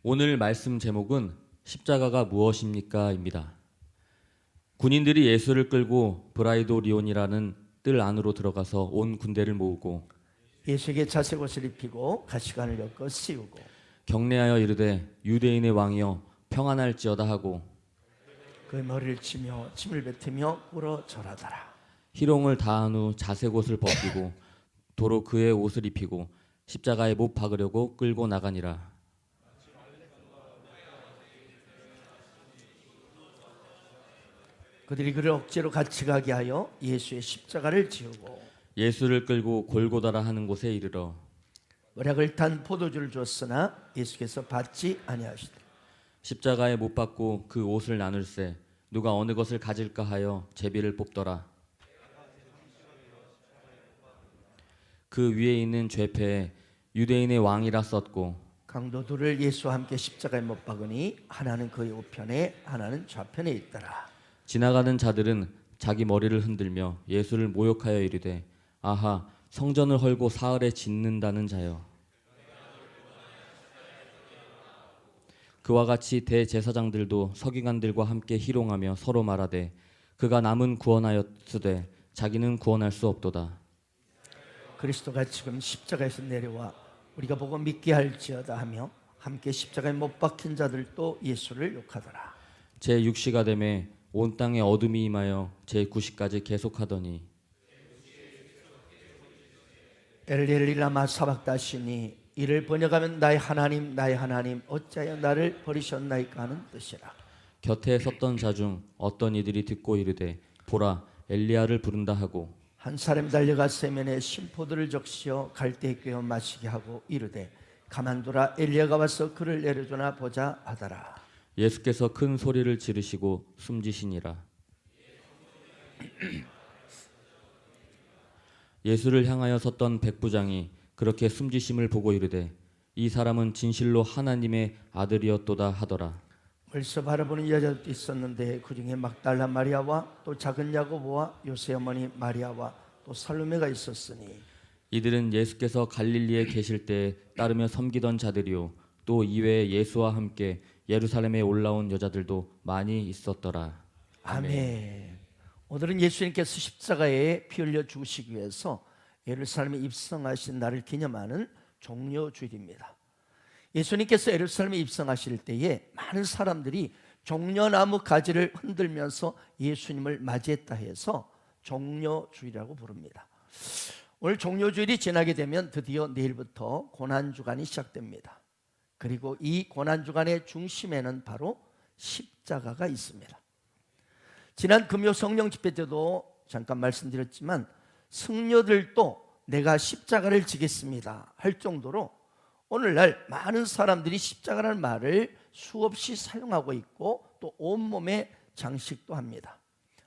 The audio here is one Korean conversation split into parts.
오늘 말씀 제목은 십자가가 무엇입니까?입니다. 군인들이 예수를 끌고 브라이도리온이라는 뜰 안으로 들어가서 온 군대를 모으고 예수에게 자색 옷을 입히고 가시관을 엮어 씌우고 경례하여 이르되 유대인의 왕이여 평안할지어다 하고 그의 머리를 치며 침을 뱉으며 울어 절하더라. 희롱을 다한 후 자색 옷을 벗기고 도로 그의 옷을 입히고 십자가에 못 박으려고 끌고 나가니라. 그들이 그를 억지로 같이 가게 하여 예수의 십자가를 지우고 예수를 끌고 골고다라 하는 곳에 이르러 모략을 탄 포도주를 줬으나 예수께서 받지 아니하시더라. 십자가에 못 박고 그 옷을 나눌세 누가 어느 것을 가질까 하여 제비를 뽑더라. 그 위에 있는 죄패에 유대인의 왕이라 썼고 강도 둘을 예수와 함께 십자가에 못 박으니 하나는 그의 우편에 하나는 좌편에 있더라. 지나가는 자들은 자기 머리를 흔들며 예수를 모욕하여 이르되 아하 성전을 헐고 사흘에 짓는다는 자여. 그와 같이 대제사장들도 서기관들과 함께 희롱하며 서로 말하되 그가 남은 구원하였으되 자기는 구원할 수 없도다. 그리스도가 지금 십자가에서 내려와 우리가 보고 믿게 할지어다 하며 함께 십자가에 못 박힌 자들도 예수를 욕하더라. 제6시가 되매 온 땅에 어둠이 임하여 제9시까지 계속하더니 엘리 라마 사박다시니 이를 번역하면 나의 하나님 어찌하여 나를 버리셨나이까 하는 뜻이라. 곁에 섰던 자 중 어떤 이들이 듣고 이르되 보라 엘리야를 부른다 하고 한 사람이 달려가 세면에 심포도를 적시어 갈대에 꿰어 마시게 하고 이르되 가만두라 엘리야가 와서 그를 내려주나 보자 하더라. 예수께서 큰 소리를 지르시고 숨지시니라. 예수를 향하여 섰던 백부장이 그렇게 숨지심을 보고 이르되 이 사람은 진실로 하나님의 아들이었도다 하더라. 벌써 바라보는 여자도 있었는데 그 중에 막달라 마리아와 또 작은 야고보와 요새 어머니 마리아와 또 살로메가 있었으니 이들은 예수께서 갈릴리에 계실 때에 따르며 섬기던 자들이요 또 이외에 예수와 함께 예루살렘에 올라온 여자들도 많이 있었더라. 아멘. 오늘은 예수님께서 십자가에 피 흘려 죽으시기 위해서 예루살렘에 입성하신 날을 기념하는 종려주일입니다. 예수님께서 예루살렘에 입성하실 때에 많은 사람들이 종려나무 가지를 흔들면서 예수님을 맞이했다 해서 종려주일이라고 부릅니다. 오늘 종려주일이 지나게 되면 드디어 내일부터 고난주간이 시작됩니다. 그리고 이 고난주간의 중심에는 바로 십자가가 있습니다. 지난 금요 성령 집회 때도 잠깐 말씀드렸지만 승려들도 내가 십자가를 지겠습니다 할 정도로 오늘날 많은 사람들이 십자가라는 말을 수없이 사용하고 있고 또 온몸에 장식도 합니다.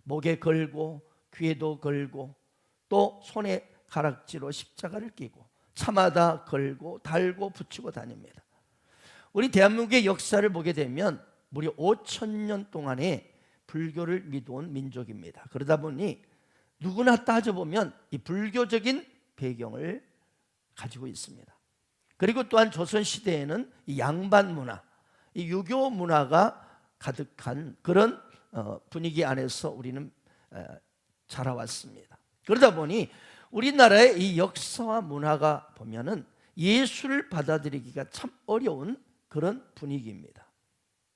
목에 걸고 귀에도 걸고 또 손에 가락지로 십자가를 끼고 차마다 걸고 달고 붙이고 다닙니다. 우리 대한민국의 역사를 보게 되면 무려 5,000년 동안의 불교를 믿어온 민족입니다. 그러다 보니 누구나 따져보면 이 불교적인 배경을 가지고 있습니다. 그리고 또한 조선시대에는 이 양반 문화, 이 유교 문화가 가득한 그런 분위기 안에서 우리는 자라왔습니다. 그러다 보니 우리나라의 이 역사와 문화가 보면은 예수를 받아들이기가 참 어려운 그런 분위기입니다.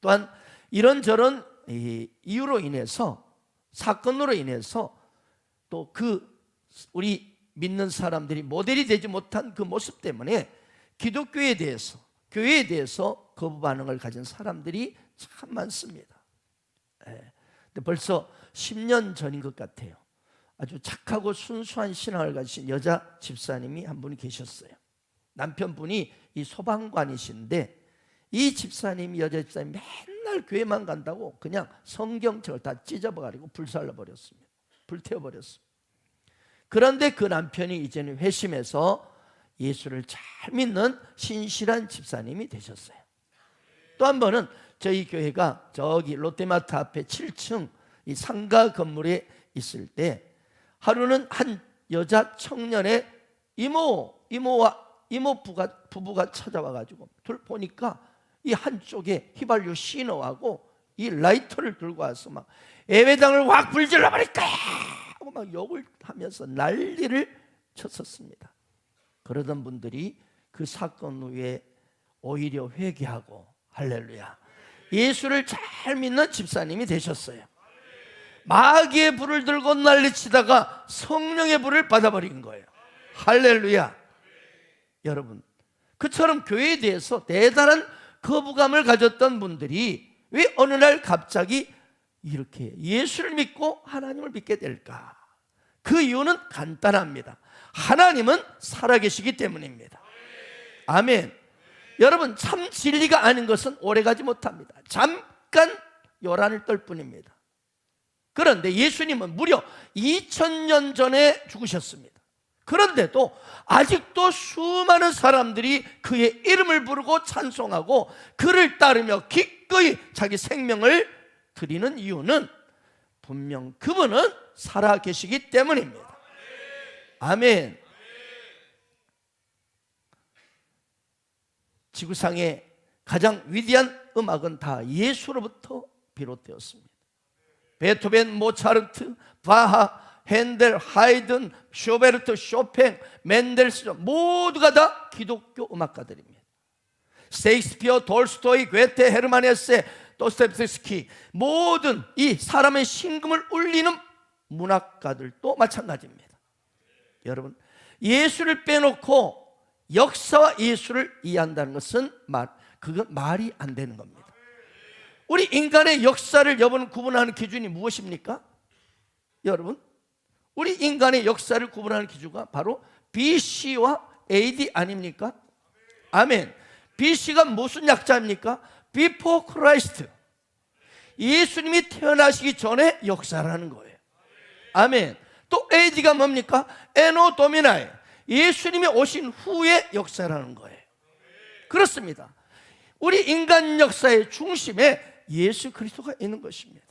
또한 이런저런 이유로 인해서 사건으로 인해서 또 우리 믿는 사람들이 모델이 되지 못한 그 모습 때문에 기독교에 대해서 교회에 대해서 거부 반응을 가진 사람들이 참 많습니다. 근데 벌써 10년 전인 것 같아요. 아주 착하고 순수한 신앙을 가지신 여자 집사님이 한 분이 계셨어요. 남편분이 이 소방관이신데 이 집사님이 여자 집사님이 맨날 교회만 간다고 그냥 성경책을 다 찢어버리고 불살라버렸습니다. 불태워버렸습니다. 그런데 그 남편이 이제는 회심해서 예수를 잘 믿는 신실한 집사님이 되셨어요. 또 한 번은 저희 교회가 저기 롯데마트 앞에 7층 이 상가 건물에 있을 때 하루는 한 여자 청년의 부부가 찾아와가지고 보니까 이 한쪽에 휘발유 신호하고 이 라이터를 들고 와서 막 예배당을 확 불질러 버릴 거야 하고 막 욕을 하면서 난리를 쳤었습니다. 그러던 분들이 그 사건 후에 오히려 회개하고 할렐루야 예수를 잘 믿는 집사님이 되셨어요. 마귀의 불을 들고 난리치다가 성령의 불을 받아버린 거예요. 할렐루야. 여러분, 그처럼 교회에 대해서 대단한 거부감을 가졌던 분들이 왜 어느 날 갑자기 이렇게 예수를 믿고 하나님을 믿게 될까? 그 이유는 간단합니다. 하나님은 살아계시기 때문입니다. 아멘. 여러분, 참 진리가 아닌 것은 오래가지 못합니다. 잠깐 요란을 떨 뿐입니다. 그런데 예수님은 무려 2000년 전에 죽으셨습니다. 그런데도 아직도 수많은 사람들이 그의 이름을 부르고 찬송하고 그를 따르며 기꺼이 자기 생명을 드리는 이유는 분명 그분은 살아계시기 때문입니다. 아멘. 지구상의 가장 위대한 음악은 다 예수로부터 비롯되었습니다. 베토벤, 모차르트, 바하, 핸델, 하이든, 쇼베르트, 쇼팽, 멘델스존 모두가 다 기독교 음악가들입니다. 셰익스피어, 돌스토이, 괴테, 헤르만 헤세, 도스토옙스키 모든 이 사람의 심금을 울리는 문학가들도 마찬가지입니다. 여러분, 예수를 빼놓고 역사와 예수를 이해한다는 것은 그건 말이 안 되는 겁니다. 우리 인간의 역사를 여러분 구분하는 기준이 무엇입니까? 여러분, 우리 인간의 역사를 구분하는 기준가 바로 BC와 AD 아닙니까? 아멘. BC가 무슨 약자입니까? Before Christ. 예수님이 태어나시기 전에 역사라는 거예요. 아멘. 또 AD가 뭡니까? Anno Domini. 예수님이 오신 후의 역사라는 거예요. 그렇습니다. 우리 인간 역사의 중심에 예수 그리스도가 있는 것입니다.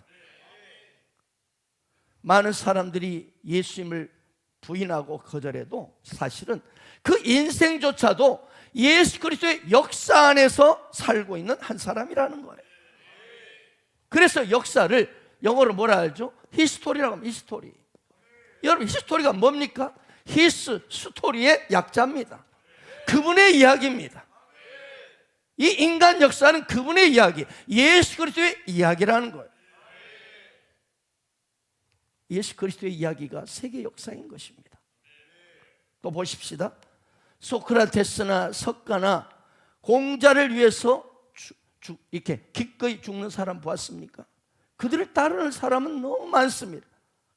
많은 사람들이 예수님을 부인하고 거절해도 사실은 그 인생조차도 예수 그리스도의 역사 안에서 살고 있는 한 사람이라는 거예요. 그래서 역사를 영어로 뭐라 하죠? 히스토리라고 합니다. 히스토리. 여러분, 히스토리가 뭡니까? 히스, 스토리의 약자입니다. 그분의 이야기입니다. 이 인간 역사는 그분의 이야기, 예수 그리스도의 이야기라는 거예요. 예수 그리스도의 이야기가 세계 역사인 것입니다. 또 보십시다. 소크라테스나 석가나 공자를 위해서 이렇게 기꺼이 죽는 사람 보았습니까? 그들을 따르는 사람은 너무 많습니다.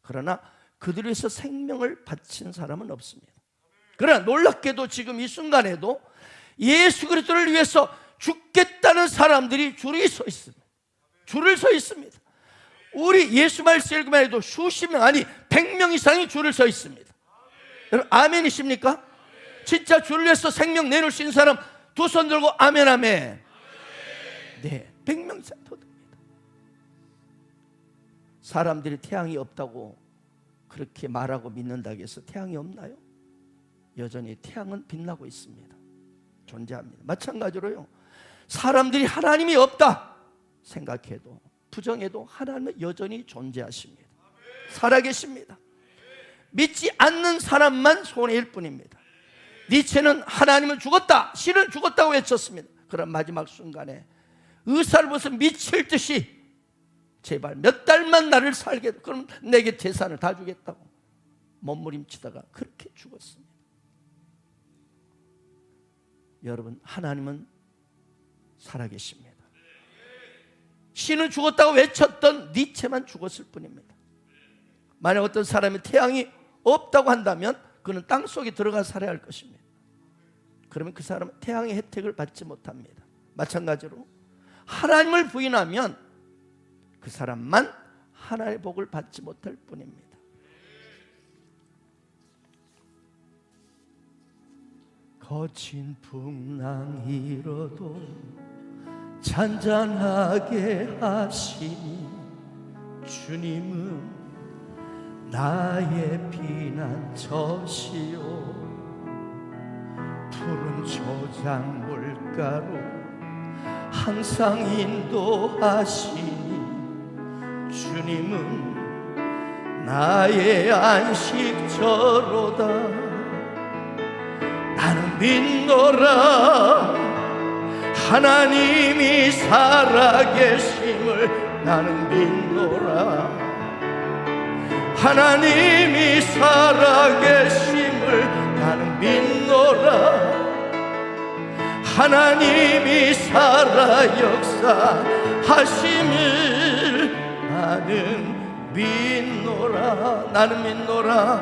그러나 그들을 위해서 생명을 바친 사람은 없습니다. 그러나 놀랍게도 지금 이 순간에도 예수 그리스도를 위해서 죽겠다는 사람들이 줄이 서 있습니다. 줄을 서 있습니다. 우리 예수 말씀 읽기만 해도 수십 명, 아니 100명 이상이 줄을 서 있습니다. 여러분, 아멘이십니까? 진짜 줄을 위해서 생명 내놓을 수 있는 사람 두 손 들고 아멘, 아멘. 네, 100명 이상 더 됩니다. 사람들이 태양이 없다고 그렇게 말하고 믿는다고 해서 태양이 없나요? 여전히 태양은 빛나고 있습니다. 존재합니다. 마찬가지로요, 사람들이 하나님이 없다 생각해도 부정해도 하나님은 여전히 존재하십니다. 살아계십니다. 믿지 않는 사람만 손해일 뿐입니다. 니체는 하나님은 죽었다, 신은 죽었다고 외쳤습니다. 그런 마지막 순간에 의사를 벗어 미칠 듯이 제발 몇 달만 나를 살게 해도 그럼 내게 재산을 다 주겠다고 몸부림치다가 그렇게 죽었습니다. 여러분, 하나님은 살아계십니다. 신은 죽었다고 외쳤던 니체만 죽었을 뿐입니다. 만약 어떤 사람이 태양이 없다고 한다면 그는 땅속에 들어가 살아야 할 것입니다. 그러면 그 사람은 태양의 혜택을 받지 못합니다. 마찬가지로 하나님을 부인하면 그 사람만 하나님의 복을 받지 못할 뿐입니다. 거친 풍랑이 일어도 잔잔하게 하시니 주님은 나의 피난처시오. 푸른 초장 물가로 항상 인도하시니 주님은 나의 안식처로다. 나는 믿노라 하나님이 살아계심을. 나는 믿노라 하나님이 살아계심을. 나는 믿노라 하나님이 살아 역사하심을. 나는 믿노라. 나는 믿노라.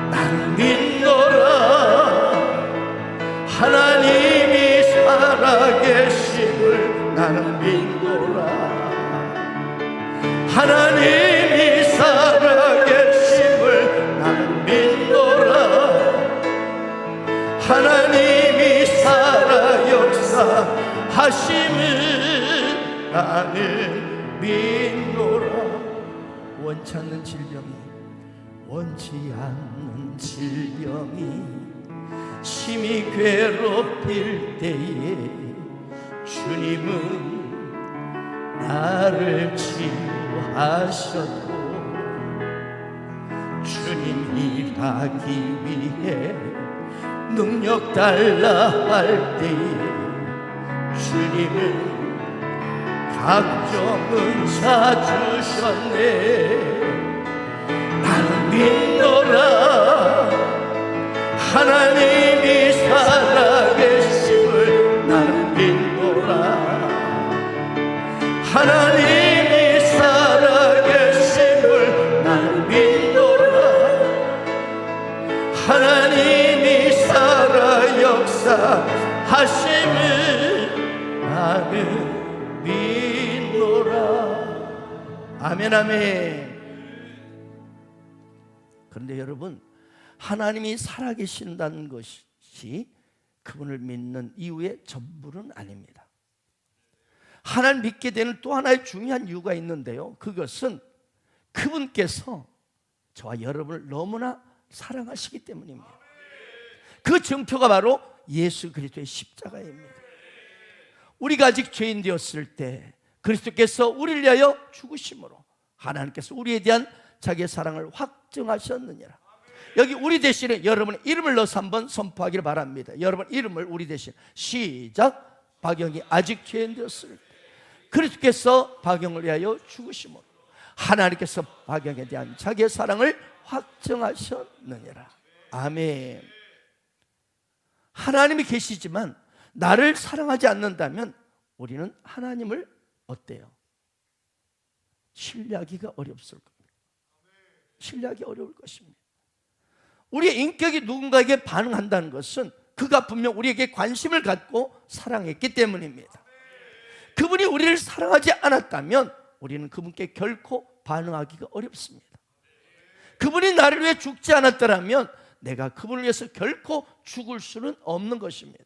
나는 믿노라 하나님이 살아계심을. 나는 믿노라 하나님이 살아계심을. 나는 믿노라 하나님이 살아 역사하심을. 나는 믿노라. 원치 않는 질병이, 원치 않는 질병이 심히 괴롭힐 때에 주님은 나를 치유하셔도 주님 일하기 위해 능력 달라 할 때에 주님은 각종 은사 주셨네. 나는 믿노라 하나님이 살아계심을. 나는 믿노라 하나님이 살아계심을. 나는 믿노라 하나님이 살아 역사하심을. 나는 믿노라. 아멘 아멘. 그런데 여러분, 하나님이 살아계신다는 것이 그분을 믿는 이유의 전부는 아닙니다. 하나님 믿게 되는 또 하나의 중요한 이유가 있는데요, 그것은 그분께서 저와 여러분을 너무나 사랑하시기 때문입니다. 그 증표가 바로 예수 그리스도의 십자가입니다. 우리가 아직 죄인 되었을 때 그리스도께서 우리를 위하여 죽으심으로 하나님께서 우리에 대한 자기의 사랑을 확증하셨느니라. 여기 우리 대신에 여러분의 이름을 넣어서 한번 선포하기를 바랍니다. 여러분 이름을 우리 대신 시작. 박영이 아직 죄인 되었을 때 그리스도께서 박영을 위하여 죽으심으로 하나님께서 박영에 대한 자기의 사랑을 확증하셨느니라. 아멘. 하나님이 계시지만 나를 사랑하지 않는다면 우리는 하나님을 어때요? 신뢰하기가 어렵을 겁니다. 신뢰하기 어려울 것입니다. 우리의 인격이 누군가에게 반응한다는 것은 그가 분명 우리에게 관심을 갖고 사랑했기 때문입니다. 그분이 우리를 사랑하지 않았다면 우리는 그분께 결코 반응하기가 어렵습니다. 그분이 나를 위해 죽지 않았더라면 내가 그분을 위해서 결코 죽을 수는 없는 것입니다.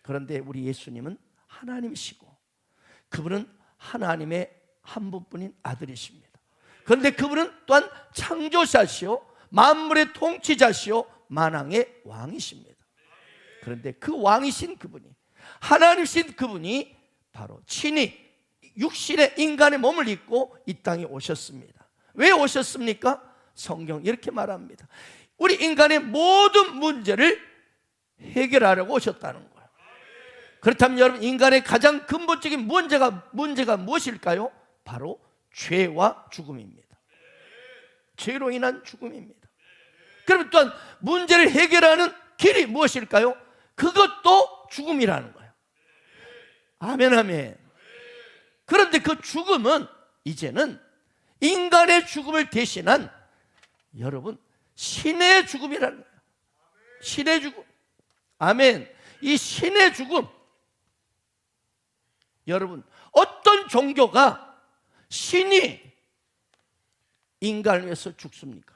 그런데 우리 예수님은 하나님이시고 그분은 하나님의 한 분뿐인 아들이십니다. 그런데 그분은 또한 창조자시요 만물의 통치자시요 만왕의 왕이십니다. 그런데 그 왕이신 그분이, 하나님이신 그분이 바로 친히 육신의 인간의 몸을 입고 이 땅에 오셨습니다. 왜 오셨습니까? 성경 이렇게 말합니다. 우리 인간의 모든 문제를 해결하려고 오셨다는 거예요. 그렇다면 여러분, 인간의 가장 근본적인 문제가 무엇일까요? 바로 죄와 죽음입니다. 죄로 인한 죽음입니다. 그러면 또한 문제를 해결하는 길이 무엇일까요? 그것도 죽음이라는 거예요. 아멘 아멘. 그런데 그 죽음은 이제는 인간의 죽음을 대신한 여러분 신의 죽음이라는 거예요. 신의 죽음. 아멘. 이 신의 죽음, 여러분 어떤 종교가 신이 인간을 위해서 죽습니까?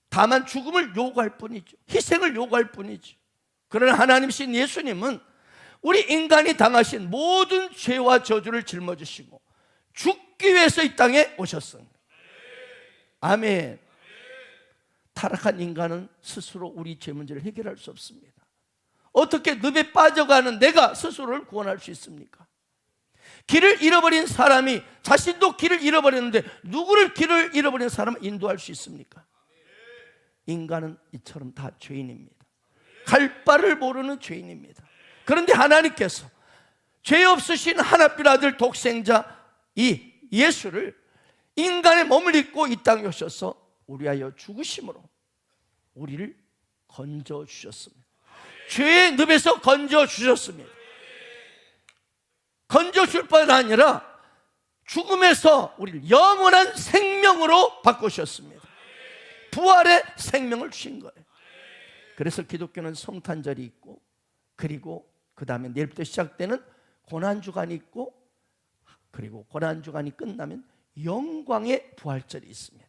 다만 죽음을 요구할 뿐이죠. 희생을 요구할 뿐이죠. 그러나 하나님이신 예수님은 우리 인간이 당하신 모든 죄와 저주를 짊어지시고 죽기 위해서 이 땅에 오셨습니다. 아멘. 타락한 인간은 스스로 우리 죄 문제를 해결할 수 없습니다. 어떻게 늪에 빠져가는 내가 스스로를 구원할 수 있습니까? 길을 잃어버린 사람이 자신도 길을 잃어버렸는데 누구를 길을 잃어버린 사람을 인도할 수 있습니까? 인간은 이처럼 다 죄인입니다. 갈 바를 모르는 죄인입니다. 그런데 하나님께서 죄 없으신 하나뿐 아들 독생자 이 예수를 인간의 몸을 입고 이 땅에 오셔서 우리하여 죽으심으로 우리를 건져 주셨습니다. 죄의 늪에서 건져 주셨습니다. 건져 줄 뿐 아니라 죽음에서 우리를 영원한 생명으로 바꾸셨습니다. 부활의 생명을 주신 거예요. 그래서 기독교는 성탄절이 있고, 그리고 그 다음에 내일부터 시작되는 고난주간이 있고, 그리고 고난주간이 끝나면 영광의 부활절이 있습니다.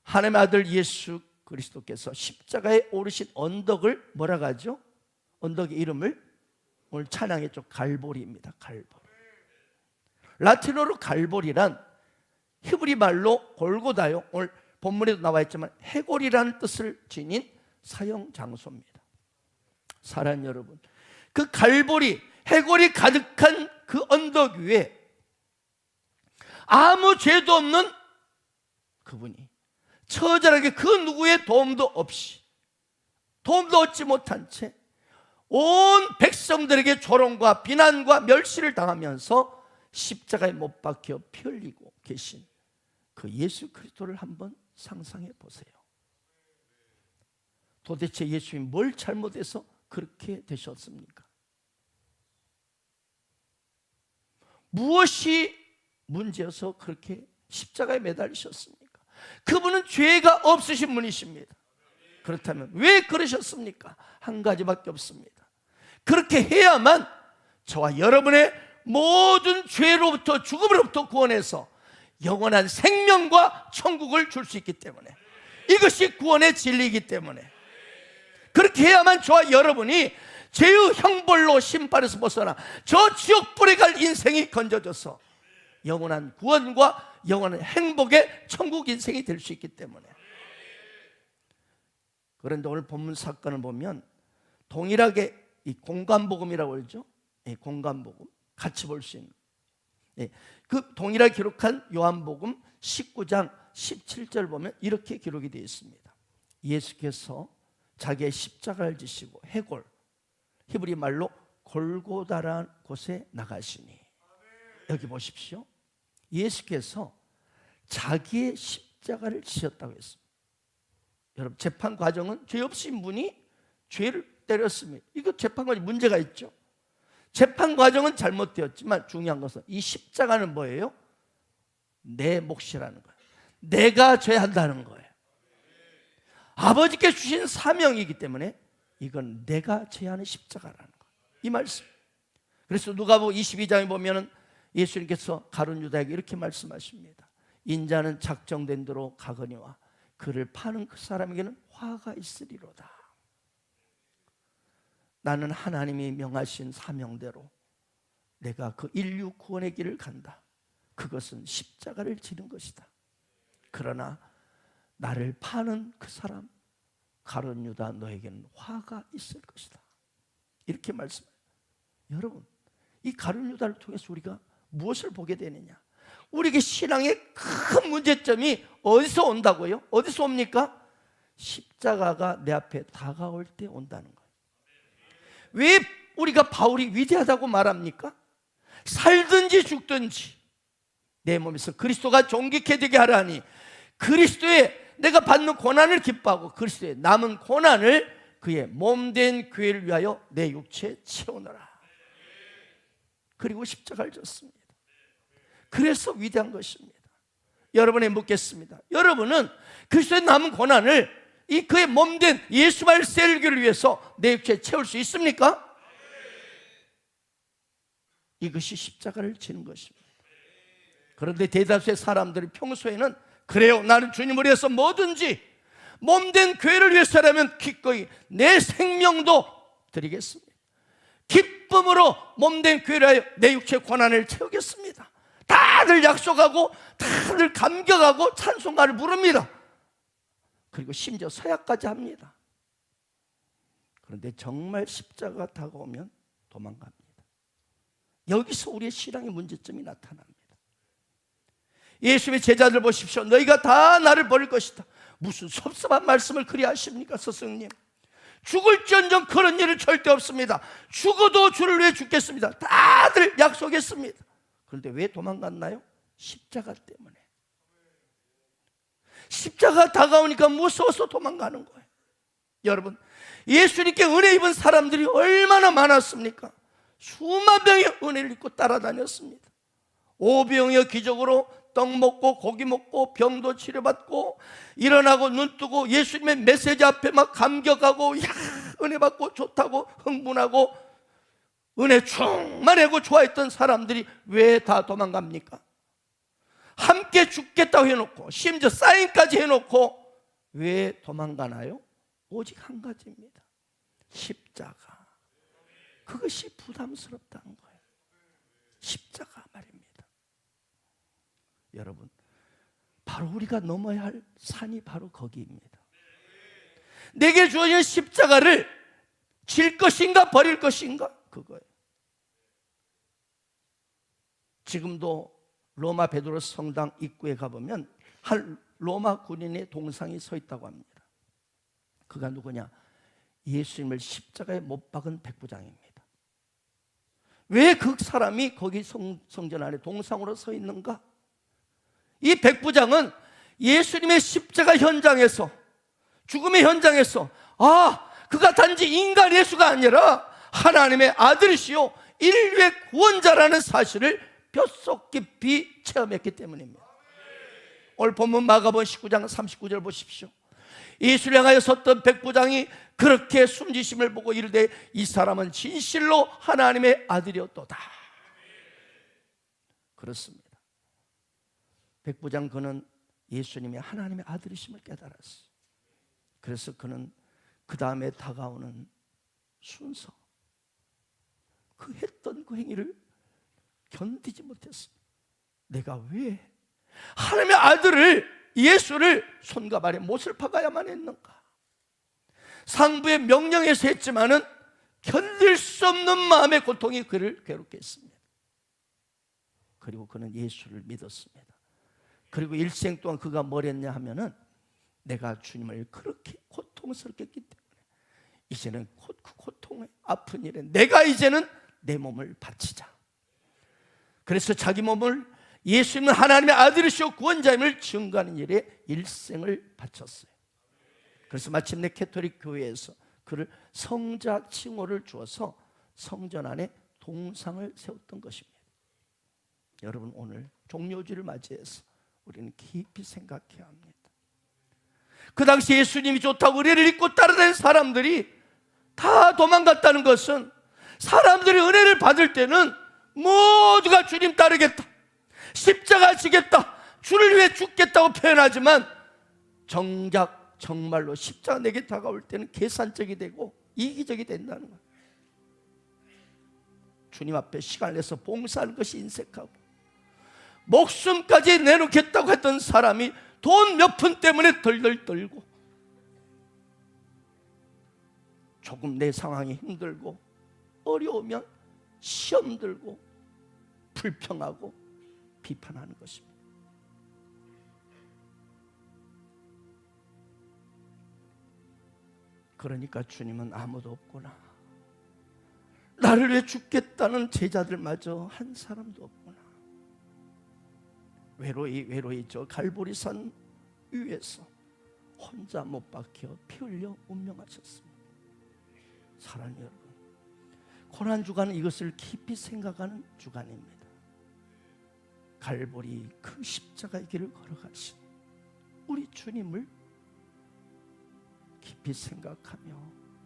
하나님의 아들 예수 그리스도께서 십자가에 오르신 언덕을 뭐라고 하죠? 언덕의 이름을 오늘 찬양했죠. 갈보리입니다. 갈보리. 라틴어로 갈보리란 히브리 말로 골고다요. 오늘 본문에도 나와 있지만 해골이라는 뜻을 지닌 사형 장소입니다. 사랑 여러분, 그 갈보리, 해골이 가득한 그 언덕 위에 아무 죄도 없는 그분이 처절하게 그 누구의 도움도 없이, 도움도 얻지 못한 채 온 백성들에게 조롱과 비난과 멸시를 당하면서 십자가에 못 박혀 피 흘리고 계신 그 예수 그리스도를 한번 상상해 보세요. 도대체 예수님이 뭘 잘못해서 그렇게 되셨습니까? 무엇이 문제여서 그렇게 십자가에 매달리셨습니까? 그분은 죄가 없으신 분이십니다. 그렇다면 왜 그러셨습니까? 한 가지밖에 없습니다. 그렇게 해야만 저와 여러분의 모든 죄로부터, 죽음으로부터 구원해서 영원한 생명과 천국을 줄 수 있기 때문에, 이것이 구원의 진리이기 때문에, 그렇게 해야만 저와 여러분이 죄의 형벌로 심판에서 벗어나 저 지옥불에 갈 인생이 건져져서 영원한 구원과 영원한 행복의 천국 인생이 될 수 있기 때문에. 그런데 오늘 본문 사건을 보면 동일하게 이 공간복음이라고 그러죠. 공간복음 같이 볼 수 있는, 그 동일하게 기록한 요한복음 19장 17절 보면 이렇게 기록이 되어 있습니다. 예수께서 자기의 십자가를 지시고 해골, 히브리 말로 골고다라는 곳에 나가시니, 여기 보십시오. 예수께서 자기의 십자가를 지셨다고 했습니다. 여러분, 재판 과정은 죄 없인 분이 죄를 때렸습니다. 이거 재판 과정에 문제가 있죠. 재판 과정은 잘못되었지만 중요한 것은 이 십자가는 뭐예요? 내 몫이라는 거예요. 내가 져야 한다는 거예요. 아버지께 주신 사명이기 때문에 이건 내가 져야 하는 십자가라는 거예요. 이 말씀. 그래서 누가복음 22장에 보면은 예수님께서 가룟 유다에게 이렇게 말씀하십니다. 인자는 작정된 대로 가거니와 그를 파는 그 사람에게는 화가 있으리로다. 나는 하나님이 명하신 사명대로 내가 그 인류 구원의 길을 간다. 그것은 십자가를 지는 것이다. 그러나 나를 파는 그 사람 가룟 유다 너에게는 화가 있을 것이다. 이렇게 말씀해요. 여러분, 이 가룟 유다를 통해서 우리가 무엇을 보게 되느냐? 우리에게 신앙의 큰 문제점이 어디서 온다고요? 어디서 옵니까? 십자가가 내 앞에 다가올 때 온다는 거예요. 왜 우리가 바울이 위대하다고 말합니까? 살든지 죽든지 내 몸에서 그리스도가 존귀케 되게 하라니, 그리스도의 내가 받는 고난을 기뻐하고 그리스도의 남은 고난을 그의 몸된 교회를 위하여 내 육체에 채우노라. 그리고 십자가를 졌습니다. 그래서 위대한 것입니다. 여러분에 묻겠습니다. 여러분은 그리스도의 남은 고난을 이 그의 몸된 예수발 셀교를 위해서 내 육체에 채울 수 있습니까? 이것이 십자가를 지는 것입니다. 그런데 대다수의 사람들이 평소에는 그래요, 나는 주님을 위해서 뭐든지 몸된 교회를 위해서라면 기꺼이 내 생명도 드리겠습니다. 기쁨으로 몸된 교회를 위하여 내 육체의 고난을 채우겠습니다. 다들 약속하고 다들 감격하고 찬송가를 부릅니다. 그리고 심지어 서약까지 합니다. 그런데 정말 십자가 다가오면 도망갑니다. 여기서 우리의 신앙의 문제점이 나타납니다. 예수님의 제자들 보십시오. 너희가 다 나를 버릴 것이다. 무슨 섭섭한 말씀을 그리 하십니까, 스승님? 죽을지언정 그런 일은 절대 없습니다. 죽어도 주를 위해 죽겠습니다. 다들 약속했습니다. 그런데 왜 도망갔나요? 십자가 때문에. 십자가 다가오니까 무서워서 도망가는 거예요. 여러분, 예수님께 은혜 입은 사람들이 얼마나 많았습니까? 수만 명의 은혜를 입고 따라다녔습니다. 오병이어 기적으로 떡 먹고 고기 먹고 병도 치료받고 일어나고 눈 뜨고 예수님의 메시지 앞에 막 감격하고, 야, 은혜 받고 좋다고 흥분하고 은혜 충만하고 좋아했던 사람들이 왜 다 도망갑니까? 함께 죽겠다고 해놓고 심지어 사인까지 해놓고 왜 도망가나요? 오직 한 가지입니다. 십자가. 그것이 부담스럽다는 거예요. 십자가 말입니다. 여러분, 바로 우리가 넘어야 할 산이 바로 거기입니다. 내게 주어진 십자가를 질 것인가 버릴 것인가, 그거예요. 지금도 로마 베드로 성당 입구에 가보면 한 로마 군인의 동상이 서 있다고 합니다. 그가 누구냐? 예수님을 십자가에 못 박은 백부장입니다. 왜 그 사람이 거기 성전 안에 동상으로 서 있는가? 이 백부장은 예수님의 십자가 현장에서, 죽음의 현장에서, 그가 단지 인간 예수가 아니라 하나님의 아들이시요 인류의 구원자라는 사실을 뼛속 깊이 체험했기 때문입니다. 오늘 본문 마가복음 19장 39절 보십시오. 예수를 향하여 섰던 백부장이 그렇게 숨지심을 보고 이르되 이 사람은 진실로 하나님의 아들이었도다. 그렇습니다. 백부장 그는 예수님이 하나님의 아들이심을 깨달았어요. 그래서 그는 그 다음에 다가오는 순서, 그 했던 그 행위를 견디지 못했습니다. 내가 왜 하나님의 아들을, 예수를 손과 발에 못을 박아야만 했는가? 상부의 명령에서 했지만은 견딜 수 없는 마음의 고통이 그를 괴롭게 했습니다. 그리고 그는 예수를 믿었습니다. 그리고 일생 동안 그가 뭘 했냐 하면은 내가 주님을 그렇게 고통스럽게 했기 때문에 이제는 그 고통의 아픈 일에 내가 이제는 내 몸을 바치자. 그래서 자기 몸을 예수님은 하나님의 아들이시오 구원자임을 증거하는 일에 일생을 바쳤어요. 그래서 마침내 캐톨릭 교회에서 그를 성자 칭호를 주어서 성전 안에 동상을 세웠던 것입니다. 여러분, 오늘 종료주를 맞이해서 우리는 깊이 생각해야 합니다. 그 당시 예수님이 좋다고 은혜를 입고 따라다니는 사람들이 다 도망갔다는 것은 사람들이 은혜를 받을 때는 모두가 주님 따르겠다, 십자가 지겠다, 주를 위해 죽겠다고 표현하지만 정작 정말로 십자가 내게 다가올 때는 계산적이 되고 이기적이 된다는 거예요. 주님 앞에 시간을 내서 봉사하는 것이 인색하고 목숨까지 내놓겠다고 했던 사람이 돈 몇 푼 때문에 덜덜 떨고 조금 내 상황이 힘들고 어려우면 시험 들고 불평하고 비판하는 것입니다. 그러니까 주님은 아무도 없구나, 나를 위해 죽겠다는 제자들마저 한 사람도 없구나. 외로이 저 갈보리산 위에서 혼자 못 박혀 피 흘려 운명하셨습니다. 사랑하는 여러분, 고난주간은 이것을 깊이 생각하는 주간입니다. 갈보리 그 십자가의 길을 걸어가신 우리 주님을 깊이 생각하며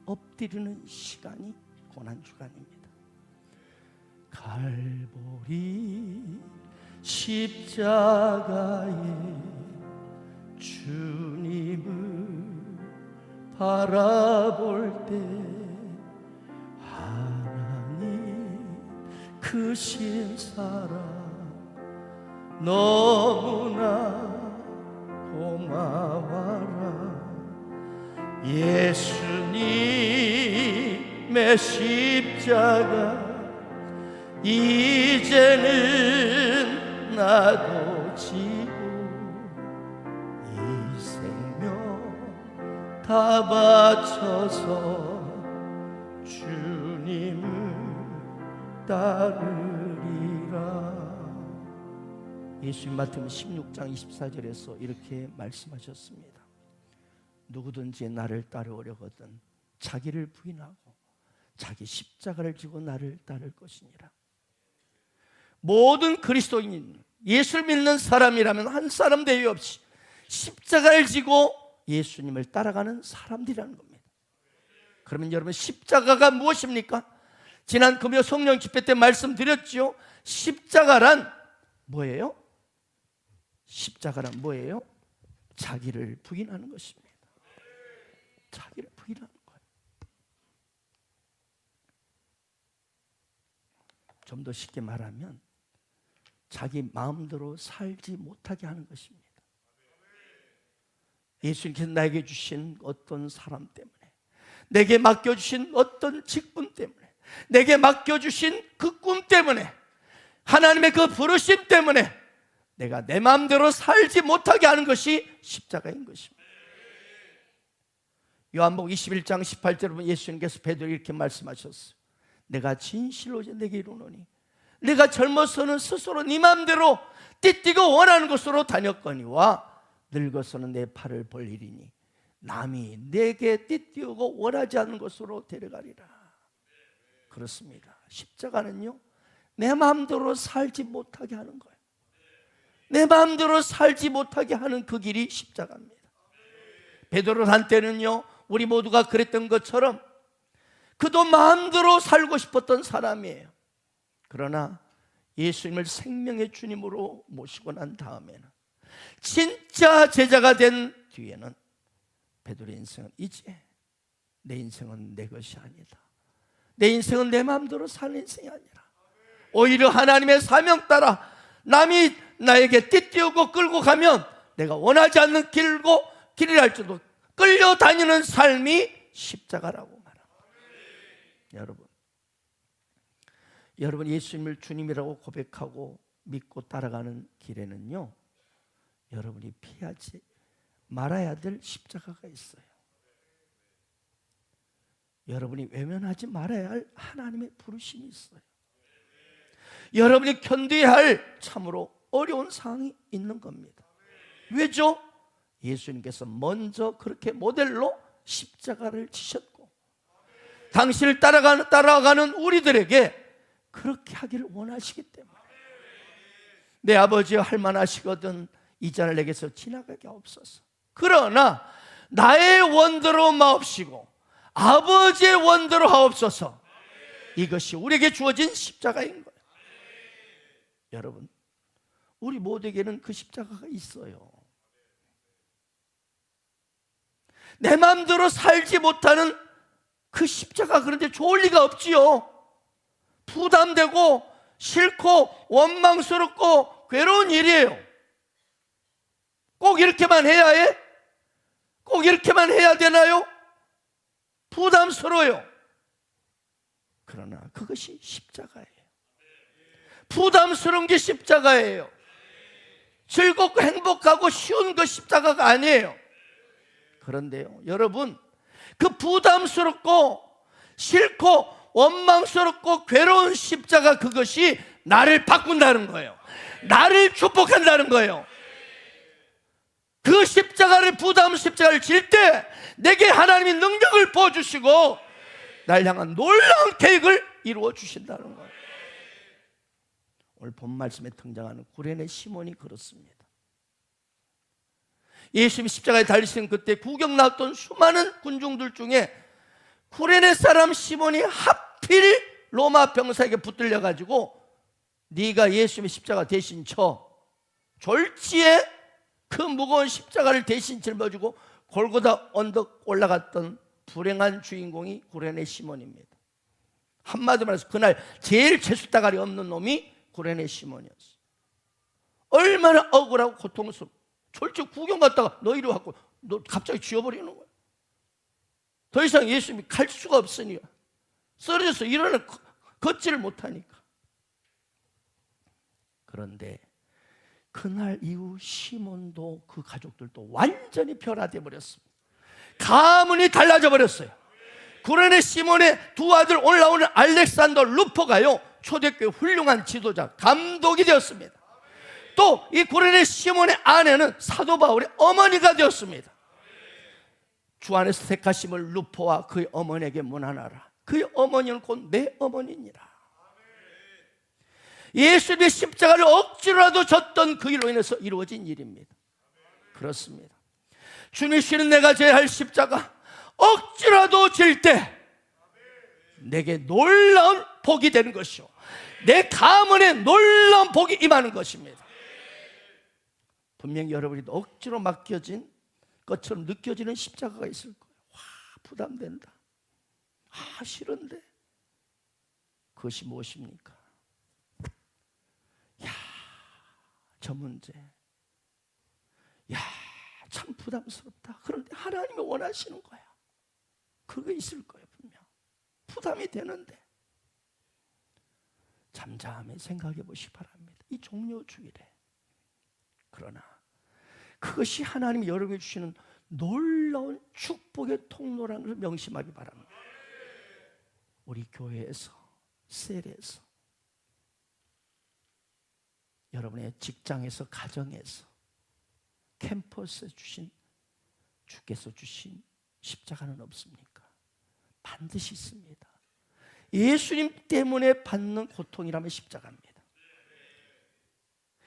엎드리는 시간이 고난주간입니다. 갈보리 십자가에 주님을 바라볼 때 하나님 크신 사랑 너무나 고마워라. 예수님 예수님의 십자가 이제는 나도 지고 이 생명 다 바쳐서 주님을 따르리라. 예수님 마태복음 16장 24절에서 이렇게 말씀하셨습니다. 누구든지 나를 따르려거든 자기를 부인하고 자기 십자가를 지고 나를 따를 것이니라. 모든 그리스도인, 예수를 믿는 사람이라면 한 사람 대비 없이 십자가를 지고 예수님을 따라가는 사람들이라는 겁니다. 그러면 여러분, 십자가가 무엇입니까? 지난 금요 성령 집회 때 말씀드렸죠. 십자가란 뭐예요? 십자가란 뭐예요? 자기를 부인하는 것입니다. 자기를 부인하는 거예요. 좀 더 쉽게 말하면 자기 마음대로 살지 못하게 하는 것입니다. 예수님께서 나에게 주신 어떤 사람 때문에, 내게 맡겨주신 어떤 직분 때문에, 내게 맡겨주신 그 꿈 때문에, 하나님의 그 부르심 때문에 내가 내 마음대로 살지 못하게 하는 것이 십자가인 것입니다. 요한복음 21장 18절에 보면 예수님께서 베드로에게 이렇게 말씀하셨어요. 내가 진실로 내게 이르노니 내가 젊어서는 스스로 네 마음대로 띠띠고 원하는 곳으로 다녔거니와 늙어서는 내 팔을 벌리리니 남이 내게 띠띠우고 원하지 않는 곳으로 데려가리라. 그렇습니다. 십자가는요, 내 마음대로 살지 못하게 하는 거예요. 내 마음대로 살지 못하게 하는 그 길이 십자가입니다. 베드로 한때는요, 우리 모두가 그랬던 것처럼 그도 마음대로 살고 싶었던 사람이에요. 그러나 예수님을 생명의 주님으로 모시고 난 다음에는, 진짜 제자가 된 뒤에는 베드로의 인생은 이제 내 인생은 내 것이 아니다. 내 인생은 내 마음대로 사는 인생이 아니라 오히려 하나님의 사명 따라 남이 나에게 띠띠우고 끌고 가면 내가 원하지 않는 길이랄지도 끌려다니는 삶이 십자가라고 말합니다. 여러분 예수님을 주님이라고 고백하고 믿고 따라가는 길에는요, 여러분이 피하지 말아야 될 십자가가 있어요. 여러분이 외면하지 말아야 할 하나님의 부르심이 있어요. 여러분이 견뎌야 할 참으로 어려운 상황이 있는 겁니다. 왜죠? 예수님께서 먼저 그렇게 모델로 십자가를 지셨고 당신을 따라가는 우리들에게 그렇게 하기를 원하시기 때문에, 내 아버지여 할만하시거든 이 잔을 내게서 지나가게 하옵소서. 그러나 나의 원대로 마옵시고 아버지의 원대로 하옵소서. 이것이 우리에게 주어진 십자가인 거예요. 여러분, 우리 모두에게는 그 십자가가 있어요. 내 마음대로 살지 못하는 그 십자가, 그런데 좋을 리가 없지요. 부담되고 싫고 원망스럽고 괴로운 일이에요. 꼭 이렇게만 해야 해? 꼭 이렇게만 해야 되나요? 부담스러워요. 그러나 그것이 십자가예요. 부담스러운 게 십자가예요. 즐겁고 행복하고 쉬운 거 십자가가 아니에요. 그런데요, 여러분, 그 부담스럽고 싫고 원망스럽고 괴로운 십자가, 그것이 나를 바꾼다는 거예요. 나를 축복한다는 거예요. 그 십자가를, 부담 십자가를 질 때 내게 하나님이 능력을 부어주시고 날 향한 놀라운 계획을 이루어 주신다는 거예요. 오늘 본 말씀에 등장하는 구레네 시몬이 그렇습니다. 예수님이 십자가에 달리신 그때 구경 나왔던 수많은 군중들 중에 구레네 사람 시몬이 하필 로마 병사에게 붙들려 가지고 네가 예수님의 십자가 대신 쳐, 졸지에 그 무거운 십자가를 대신 짊어지고 골고다 언덕 올라갔던 불행한 주인공이 구레네 시몬입니다. 한마디로 말해서 그날 제일 재수다가리 없는 놈이 구레네 시몬이었어요. 얼마나 억울하고 고통스럽고, 졸지 구경 갔다가 너 이리 왔고 너 갑자기 쥐어버리는 거야. 더 이상 예수님이 갈 수가 없으니까 쓰러져서 일어나 걷지를 못하니까. 그런데 그날 이후 시몬도 그 가족들도 완전히 변화돼 버렸습니다. 가문이 달라져 버렸어요. 구레네 시몬의 두 아들 오늘 나오는 알렉산더 루포가요, 초대교회 훌륭한 지도자, 감독이 되었습니다. 또 이 구레네 시몬의 아내는 사도 바울의 어머니가 되었습니다. 주 안에서 택하심을 루포와 그의 어머니에게 문안하라. 그의 어머니는 곧 내 어머니니라. 예수님의 십자가를 억지로라도 졌던 그 일로 인해서 이루어진 일입니다. 그렇습니다. 주님이 쉬는 내가 져야 할 십자가 억지로라도 질 때 내게 놀라운 복이 되는 것이요, 내 가문에 놀라운 복이 임하는 것입니다. 분명히 여러분이 억지로 맡겨진 것처럼 느껴지는 십자가가 있을 거예요. 와, 부담된다. 아, 싫은데. 그것이 무엇입니까? 야, 저 문제. 야, 참 부담스럽다. 그런데 하나님이 원하시는 거야. 그거 있을 거예요, 분명. 부담이 되는데. 잠잠히 생각해 보시기 바랍니다. 이 종료 주일에. 그러나 그것이 하나님이 여러분에게 주시는 놀라운 축복의 통로라는 것을 명심하기 바랍니다. 우리 교회에서, 셀에서, 여러분의 직장에서, 가정에서, 캠퍼스에 주신, 주께서 주신 십자가는 없습니까? 반드시 있습니다. 예수님 때문에 받는 고통이라면 십자가입니다.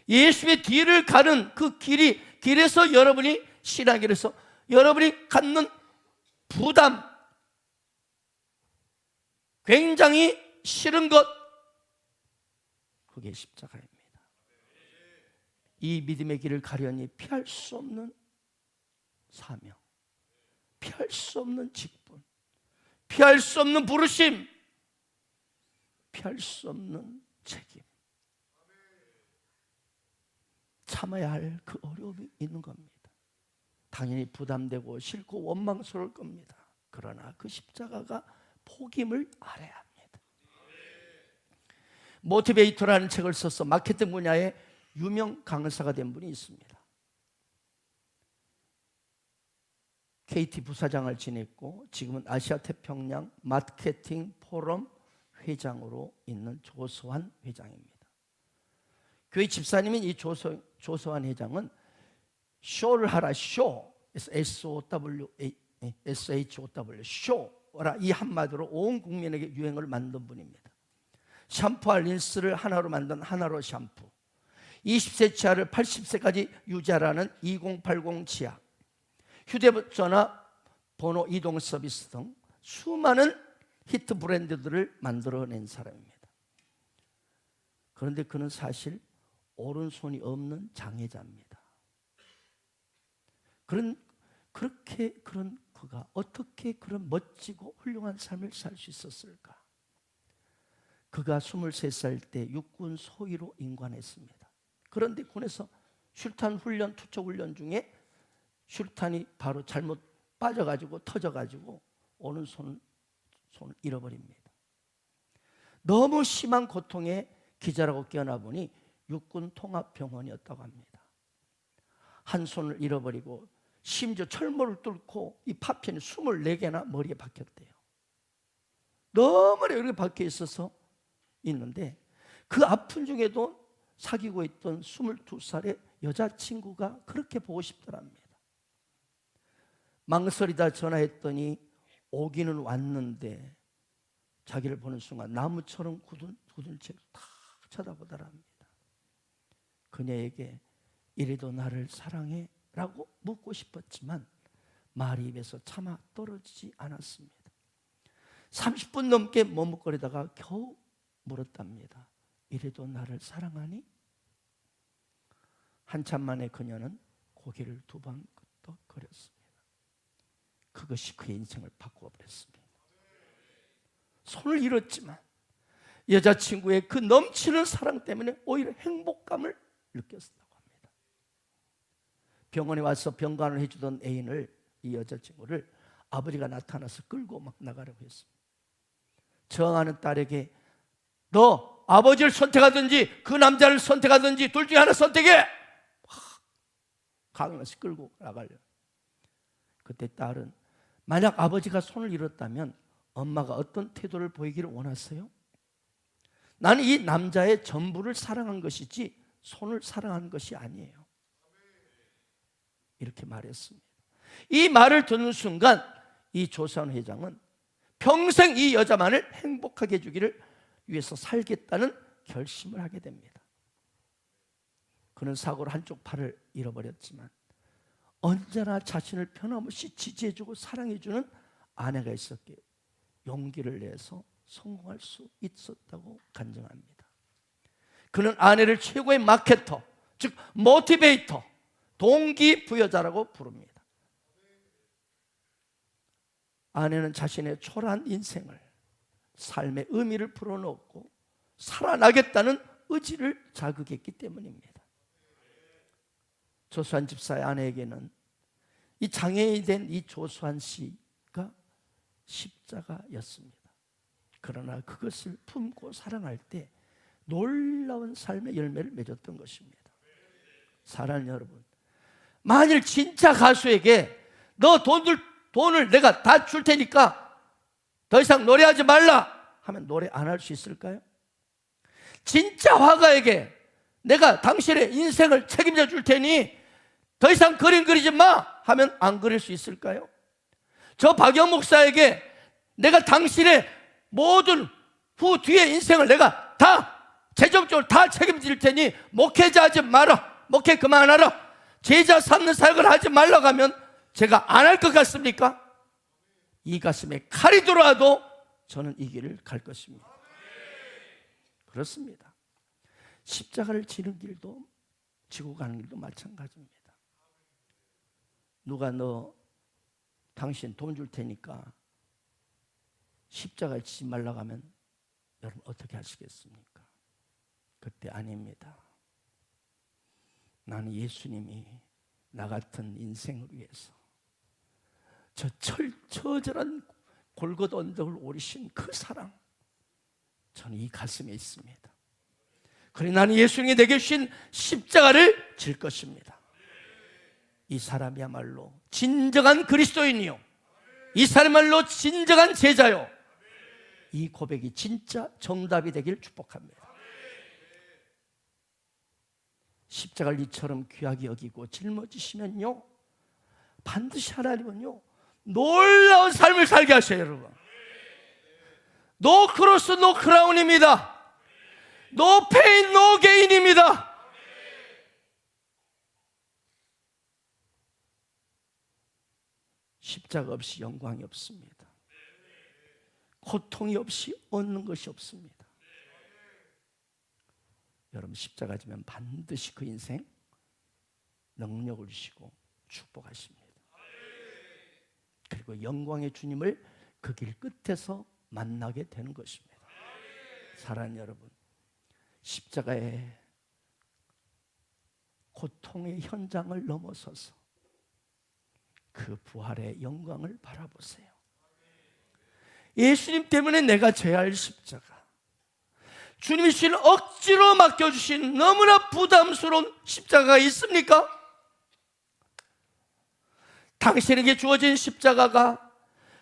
예수의 뒤를 가는 그 길에서 여러분이 신앙길에서 여러분이 갖는 부담, 굉장히 싫은 것, 그게 십자가입니다. 이 믿음의 길을 가려니 피할 수 없는 사명, 피할 수 없는 직분, 피할 수 없는 부르심, 피할 수 없는 책임, 참아야 할 그 어려움이 있는 겁니다. 당연히 부담되고 싫고 원망스러울 겁니다. 그러나 그 십자가가 복임을 알아야 합니다. 모티베이터라는 책을 써서 마케팅 분야의 유명 강사가 된 분이 있습니다. KT 부사장을 지냈고 지금은 아시아 태평양 마케팅 포럼 회장으로 있는 조소환 회장입니다. 교회 집사님인 이 조소환 회장은 쇼를 하라, 쇼, SOW, 쇼라 이 한마디로 온 국민에게 유행을 만든 분입니다. 샴푸와 린스를 하나로 만든 하나로 샴푸, 20세 치아를 80세까지 유지하라는 2080 치아, 휴대전화 번호 이동 서비스 등 수많은 히트 브랜드들을 만들어낸 사람입니다. 그런데 그는 사실 오른손이 없는 장애자입니다. 그런 그가 어떻게 그런 멋지고 훌륭한 삶을 살 수 있었을까? 그가 23살 때 육군 소위로 임관했습니다. 그런데 군에서 슐탄 훈련, 투척 훈련 중에 슐탄이 바로 잘못 빠져가지고 터져가지고 오른손을 잃어버립니다. 너무 심한 고통에 기절하고 깨어나 보니 육군 통합병원이었다고 합니다. 한 손을 잃어버리고 심지어 철모를 뚫고 이 파편이 24개나 머리에 박혔대요. 너무 이렇게 박혀 있어서 있는데 그 아픈 중에도 사귀고 있던 22살의 여자친구가 그렇게 보고 싶더랍니다. 망설이다 전화했더니 오기는 왔는데 자기를 보는 순간 나무처럼 굳은 채로 탁 쳐다보더랍니다. 그녀에게 이래도 나를 사랑해? 라고 묻고 싶었지만 말이 입에서 차마 떨어지지 않았습니다. 30분 넘게 머뭇거리다가 겨우 물었답니다. 이래도 나를 사랑하니? 한참 만에 그녀는 고개를 2번 끄덕거렸습니다. 그것이 그의 인생을 바꾸어버렸습니다. 손을 잃었지만 여자친구의 그 넘치는 사랑 때문에 오히려 행복감을 느꼈다고 합니다. 병원에 와서 병간을 해주던 애인을, 이 여자친구를 아버지가 나타나서 끌고 막 나가려고 했습니다. 저항하는 딸에게 너 아버지를 선택하든지 그 남자를 선택하든지 둘 중에 하나 선택해. 강요해서 끌고 나가려. 그때 딸은 만약 아버지가 손을 잃었다면 엄마가 어떤 태도를 보이기를 원하세요? 나는 이 남자의 전부를 사랑한 것이지 손을 사랑한 것이 아니에요. 이렇게 말했습니다. 이 말을 듣는 순간 이 조선 회장은 평생 이 여자만을 행복하게 해주기를 위해서 살겠다는 결심을 하게 됩니다. 그는 사고로 한쪽 팔을 잃어버렸지만 언제나 자신을 변함없이 지지해주고 사랑해주는 아내가 있었기에 용기를 내서 성공할 수 있었다고 간증합니다. 그는 아내를 최고의 마케터, 즉 모티베이터, 동기부여자라고 부릅니다. 아내는 자신의 초라한 인생을 삶의 의미를 불어넣고 살아나겠다는 의지를 자극했기 때문입니다. 조수한 집사의 아내에게는 이 장애인이 된 이 조수한 씨가 십자가였습니다. 그러나 그것을 품고 사랑할 때 놀라운 삶의 열매를 맺었던 것입니다. 사랑하는 여러분, 만일 진짜 가수에게 너 돈을 내가 다 줄 테니까 더 이상 노래하지 말라 하면 노래 안 할 수 있을까요? 진짜 화가에게 내가 당신의 인생을 책임져 줄 테니 더 이상 그림 그리지 마 하면 안 그릴 수 있을까요? 저 박영 목사에게 내가 당신의 모든 후 뒤의 인생을 내가 다 재정적으로 다 책임질 테니 목회자 하지 마라, 목회 그만하라, 제자 삼는 사역을 하지 말라고 하면 제가 안 할 것 같습니까? 이 가슴에 칼이 들어와도 저는 이 길을 갈 것입니다. 그렇습니다. 십자가를 지는 길도 지고 가는 길도 마찬가지입니다. 누가 너 당신 돈 줄 테니까 십자가를 지지 말라고 하면 여러분 어떻게 하시겠습니까? 그때 아닙니다. 나는 예수님이 나 같은 인생을 위해서 저 처절한 골고다 언덕을 오르신 그 사랑, 저는 이 가슴에 있습니다. 그래 나는 예수님이 내게 주신 십자가를 질 것입니다. 이 사람이야말로 진정한 그리스도인이요, 이 사람이야말로 진정한 제자요, 이 고백이 진짜 정답이 되길 축복합니다. 십자가를 이처럼 귀하게 여기고 짊어지시면요 반드시 하나님은요 놀라운 삶을 살게 하셔요. 여러분, 노 크로스 노 크라운입니다. 노 페인 노 게인입니다. 십자가 없이 영광이 없습니다. 고통이 없이 얻는 것이 없습니다. 여러분, 십자가 지면 반드시 그 인생 능력을 주시고 축복하십니다. 그리고 영광의 주님을 그 길 끝에서 만나게 되는 것입니다. 사랑하는 여러분, 십자가의 고통의 현장을 넘어서서 그 부활의 영광을 바라보세요. 예수님 때문에 내가 져야 할 십자가, 주님이 주신 억지로 맡겨주신 너무나 부담스러운 십자가가 있습니까? 당신에게 주어진 십자가가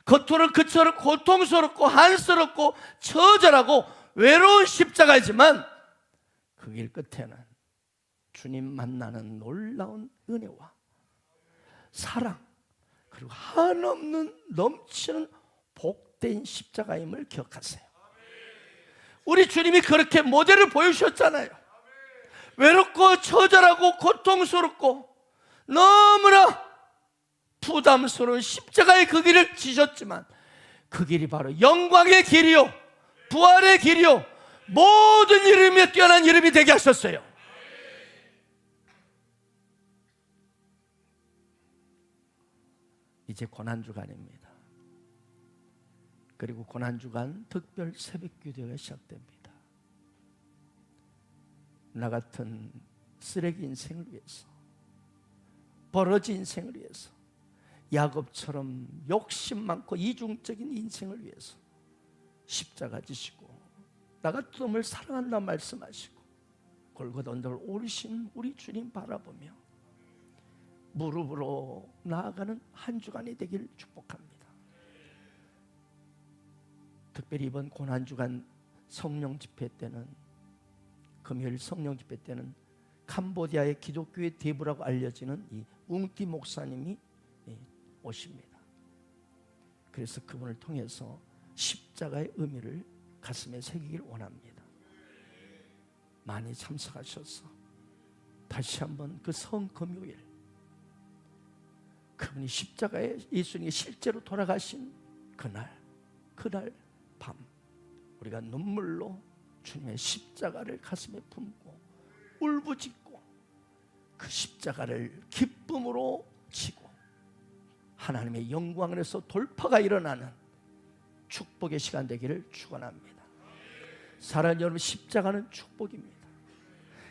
겉으로는 그처럼 고통스럽고 한스럽고 처절하고 외로운 십자가이지만 그 길 끝에는 주님 만나는 놀라운 은혜와 사랑, 그리고 한없는 넘치는 복된 십자가임을 기억하세요. 우리 주님이 그렇게 모델을 보여주셨잖아요. 외롭고 처절하고 고통스럽고 너무나 부담스러운 십자가의 그 길을 지셨지만 그 길이 바로 영광의 길이요, 부활의 길이요, 모든 이름에 뛰어난 이름이 되게 하셨어요. 이제 고난주간입니다. 그리고 고난주간 특별 새벽기도가 시작됩니다. 나 같은 쓰레기 인생을 위해서, 벌어진 인생을 위해서, 야곱처럼 욕심 많고 이중적인 인생을 위해서 십자가 지시고 나 같은 놈을 사랑한다 말씀하시고 골고다 언덕을 오르신 우리 주님 바라보며 무릎으로 나아가는 한 주간이 되길 축복합니다. 특별히 이번 고난주간 성령 집회 때는, 금요일 성령 집회 때는 캄보디아의 기독교의 대부라고 알려지는 이 웅띠 목사님이 오십니다. 그래서 그분을 통해서 십자가의 의미를 가슴에 새기길 원합니다. 많이 참석하셔서 다시 한번 그 성금요일, 그분이 십자가에 예수님이 실제로 돌아가신 그날 밤 우리가 눈물로 주님의 십자가를 가슴에 품고 울부짖고 그 십자가를 기쁨으로 지고 하나님의 영광 안에서 돌파가 일어나는 축복의 시간 되기를 축원합니다. 사랑하는 여러분, 십자가는 축복입니다.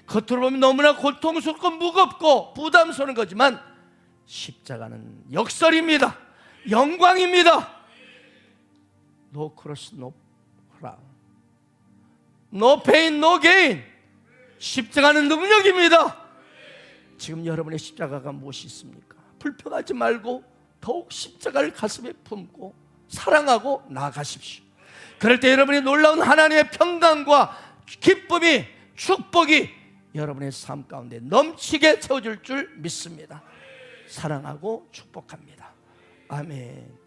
겉으로 보면 너무나 고통스럽고 무겁고 부담스러운 거지만 십자가는 역설입니다. 영광입니다. No cross, no crown. No pain, no gain. 십자가는 능력입니다. 지금 여러분의 십자가가 무엇이 있습니까? 불평하지 말고 더욱 십자가를 가슴에 품고 사랑하고 나아가십시오. 그럴 때 여러분이 놀라운 하나님의 평강과 기쁨이, 축복이 여러분의 삶 가운데 넘치게 채워줄 줄 믿습니다. 사랑하고 축복합니다. 아멘.